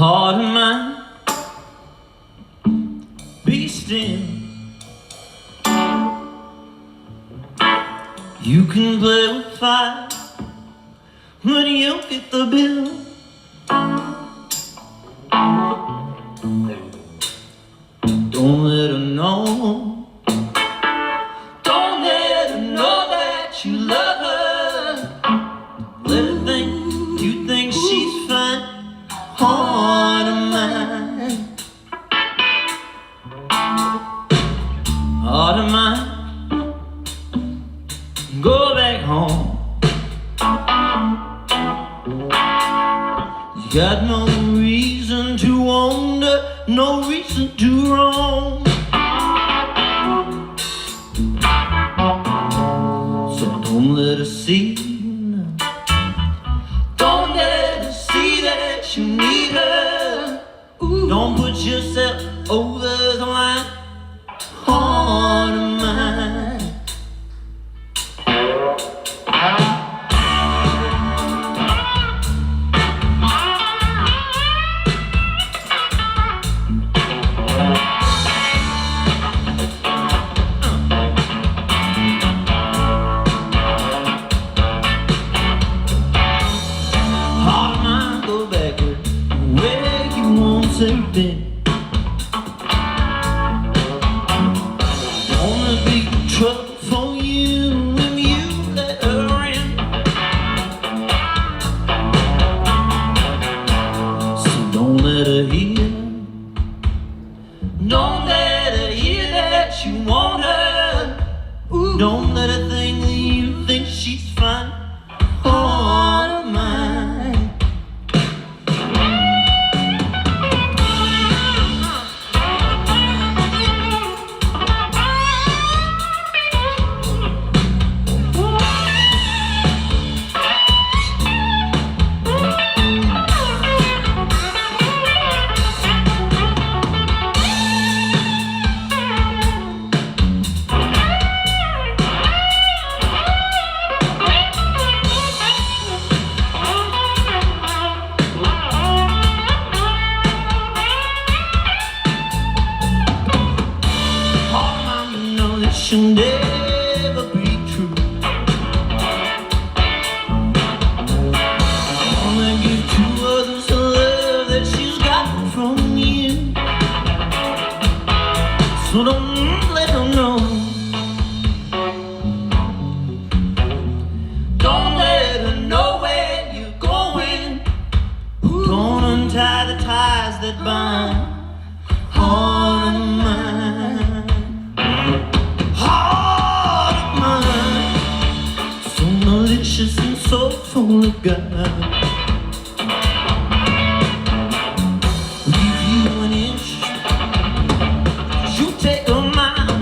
Heart of mine, be still. You can play with fire, but you'll get the bill. Don't let her know. Don't let her know that you love her. Let her think you think she's fine. Heart of mine, heart of mine, go back home. You got no reason to wonder, no reason to roam. So don't let her see. Don't let her see that you need her. Don't put yourself over the line. Heart of mine. Been. Gonna be trouble for you when you let her in. So don't let her hear. Don't let her hear that you want her. Don't let her think that you think she's fine. Heart of mine. Should never be true. I wanna give to others the love that she's got from you. So don't let her know. Don't let her know where you're going. Don't untie the ties that bind. Heart of mine. And so full of God. Give you an inch, you take a mile.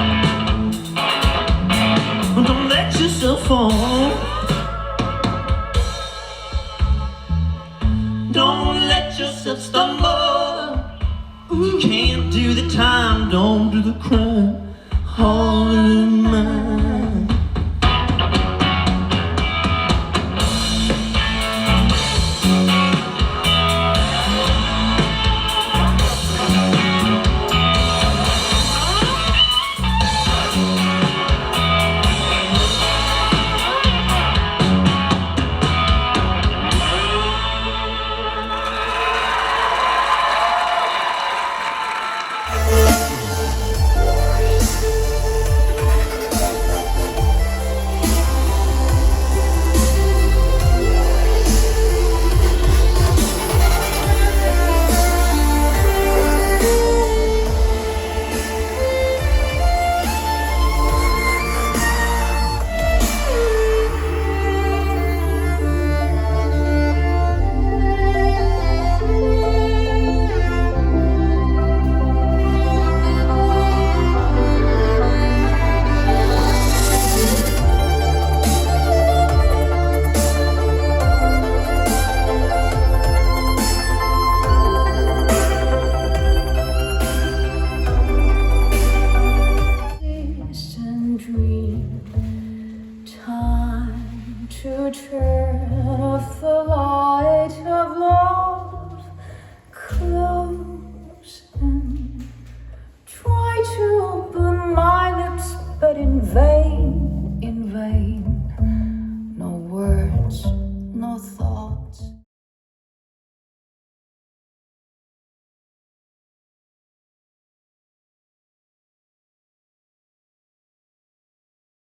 Don't let yourself fall. Don't let yourself stumble. You can't do the time, don't do the crime. Heart of mine. to turn.